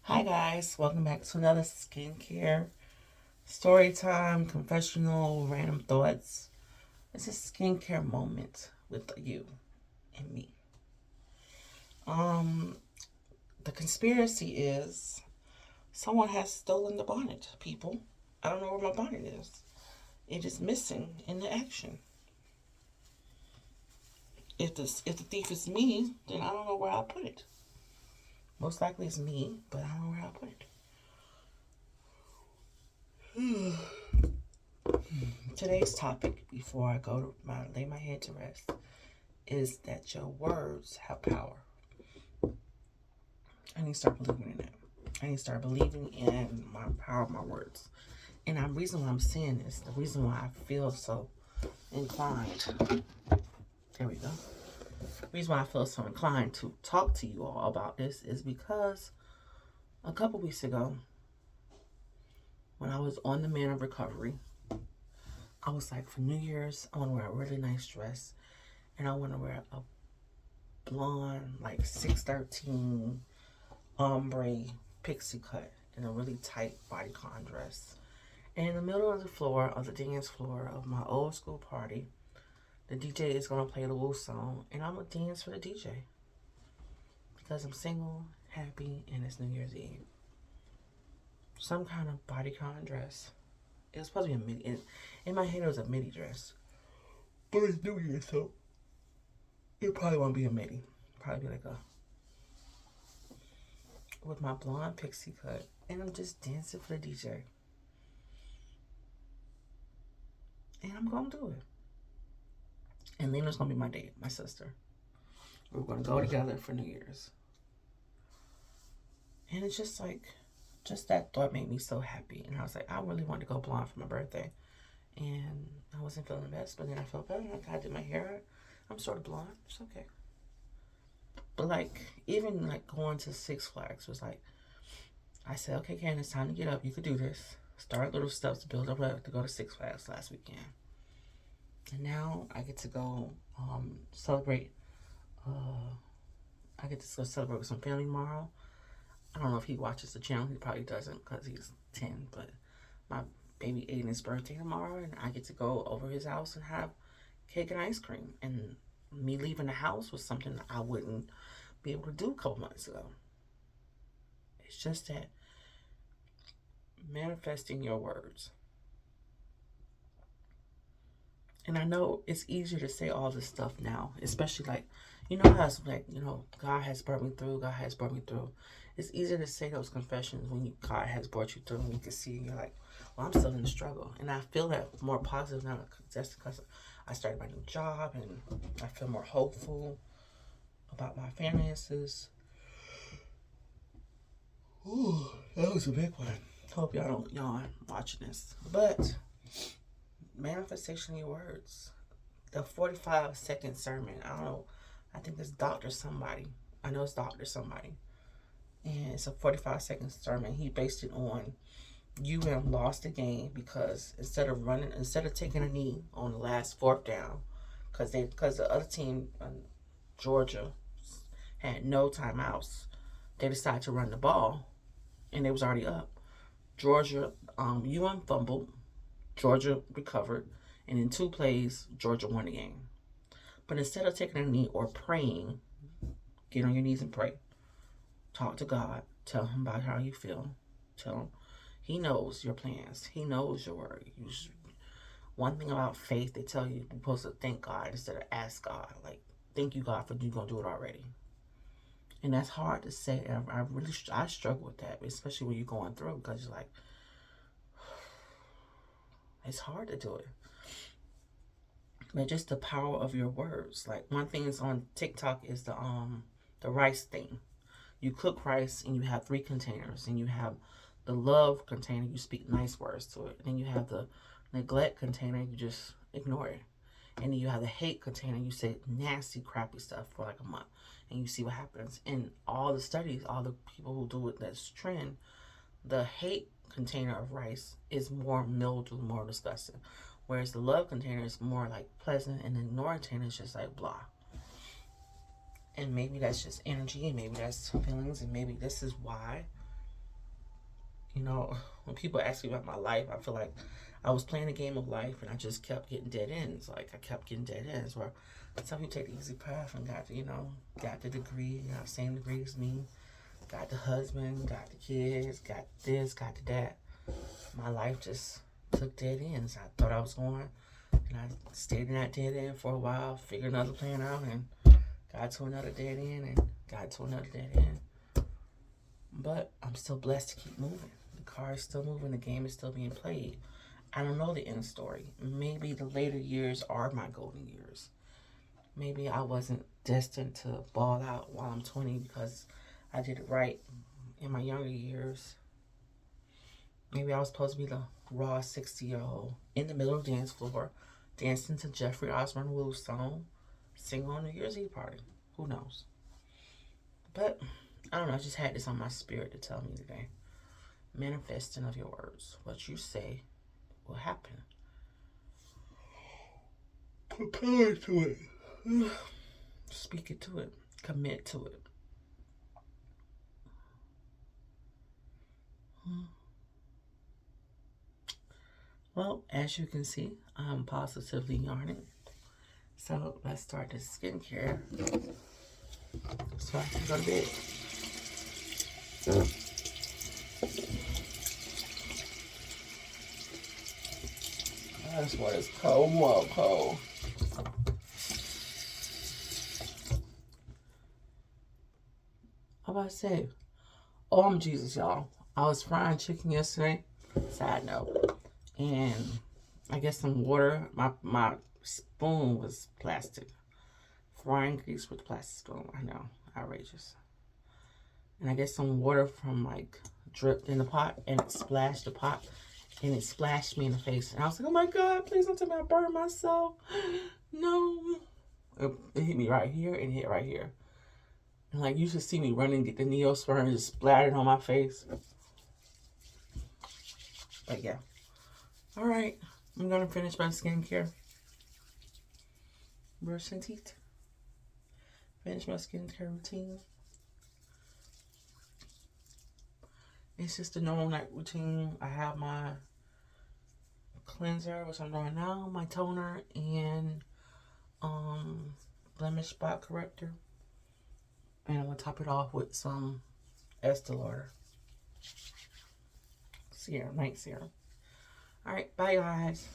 Hi guys, welcome back to another skincare story time, confessional, random thoughts. It's a skincare moment with you and me. Um, the conspiracy is someone has stolen the bonnet, people. I don't know where my bonnet is. It is missing in the action. If the thief is me, then I don't know where I put it. Most likely it's me, but I don't know where I put it. Today's topic, before I go to lay my head to rest, is that your words have power. I need to start believing in that. I need to start believing in my power of my words. And the reason why I'm saying this, the reason why I feel so inclined, there we go. The reason why I feel so inclined to talk to you all about this is because a couple weeks ago, when I was on the Man of Recovery, I was like, for New Year's, I want to wear a really nice dress. And I want to wear a blonde, like 613 ombre pixie cut in a really tight bodycon dress. And in the middle of the floor, of the dance floor of my old school party, the DJ is going to play the Woo song, and I'm going to dance for the DJ. Because I'm single, happy, and it's New Year's Eve. Some kind of bodycon dress. It was supposed to be a midi. In my head, it was a midi dress. But it's New Year's, so it probably won't be a midi. Probably be like a with my blonde pixie cut, and I'm just dancing for the DJ. And I'm gonna do it. And Lena's gonna be my date, my sister. We're gonna go together for New Year's. And it's just like, just that thought made me so happy. And I was like, I really wanted to go blonde for my birthday. And I wasn't feeling the best, but then I felt better. Like I did my hair. I'm sort of blonde. It's okay. But like, even like going to Six Flags was like, I said, okay, Ken, it's time to get up. You could do this. Start little steps to build up to go to Six Flags last weekend. And now I get to go celebrate. I get to go celebrate with some family tomorrow. I don't know if he watches the channel. He probably doesn't because he's 10. But my baby Aiden's birthday tomorrow, and I get to go over his house and have cake and ice cream. And me leaving the house was something I wouldn't be able to do a couple months ago. It's just that manifesting your words. And I know it's easier to say all this stuff now, especially like, how it's like, God has brought me through, God has brought me through. It's easier to say those confessions when God has brought you through and you can see and you're like, well, I'm still in the struggle. And I feel that more positive now just because I started my new job and I feel more hopeful about my finances. Ooh, that was a big one. Hope y'all aren't watching this. But manifestation of your words. The 45-second sermon. I don't know. I think it's Dr. Somebody. I know it's Dr. Somebody. And it's a 45-second sermon. He based it on UM lost the game because instead of taking a knee on the last fourth down, because the other team, Georgia, had no timeouts, they decided to run the ball, and it was already up. Georgia, UM fumbled, Georgia recovered, and in 2 plays, Georgia won the game. But instead of taking a knee or praying, get on your knees and pray. Talk to God. Tell him about how you feel. Tell him he knows your plans. He knows your word. One thing about faith, they tell you you're supposed to thank God instead of ask God. Like, thank you, God, for you going to do it already. And that's hard to say. I struggle with that, especially when you're going through, because you're like, it's hard to do it. But just the power of your words. Like, one thing is on TikTok is the rice thing. You cook rice and you have 3 containers, and you have the love container, you speak nice words to it. And then you have the neglect container, you just ignore it. And then you have the hate container, you say nasty, crappy stuff for like a month, and you see what happens. In all the studies, all the people who do it, that's trend, the hate container of rice is more mildew, more disgusting. Whereas the love container is more like pleasant, and the ignore container is just like blah. And maybe that's just energy, and maybe that's feelings, and maybe this is why You know, when people ask me about my life, I feel like I was playing a game of life and I just kept getting dead ends. Like, I kept getting dead ends where some people take the easy path and got, got the degree, got the same degree as me, got the husband, got the kids, got this, got the that. My life just took dead ends. I thought I was going, and I stayed in that dead end for a while, figured another plan out, and got to another dead end, and got to another dead end. But I'm still blessed to keep moving. The car is still moving. The game is still being played. I don't know the end story. Maybe the later years are my golden years. Maybe I wasn't destined to ball out while I'm 20 because I did it right in my younger years. Maybe I was supposed to be the raw 60-year-old in the middle of the dance floor, dancing to Jeffrey Osborne Will's song, singing on New Year's Eve party. Who knows? But I don't know. I just had this on my spirit to tell me today. Manifesting of your words. What you say will happen. Prepare to it. Speak it to it. Commit to it. Well, as you can see, I'm positively yarning. So let's start the skincare so I can go to bed. This water is cold, more cold. How about I say? Oh, I'm Jesus, y'all. I was frying chicken yesterday. Side note. And I guess some water. My spoon was plastic. Frying grease with a plastic spoon. I know. Outrageous. And I guess some water from like dripped in the pot and it splashed the pot and it splashed me in the face. And I was like, oh my God, please don't tell me I burned myself. No. It hit me right here and hit right here. And like you should see me running, get the Neosporin just splattered on my face. But yeah. Alright. I'm gonna finish my skincare. Brush and teeth. Finish my skincare routine. It's just a normal night routine. I have my cleanser, which I'm doing now, my toner, and blemish spot corrector. And I'm gonna top it off with some Estee Lauder serum, night serum. Alright, bye guys.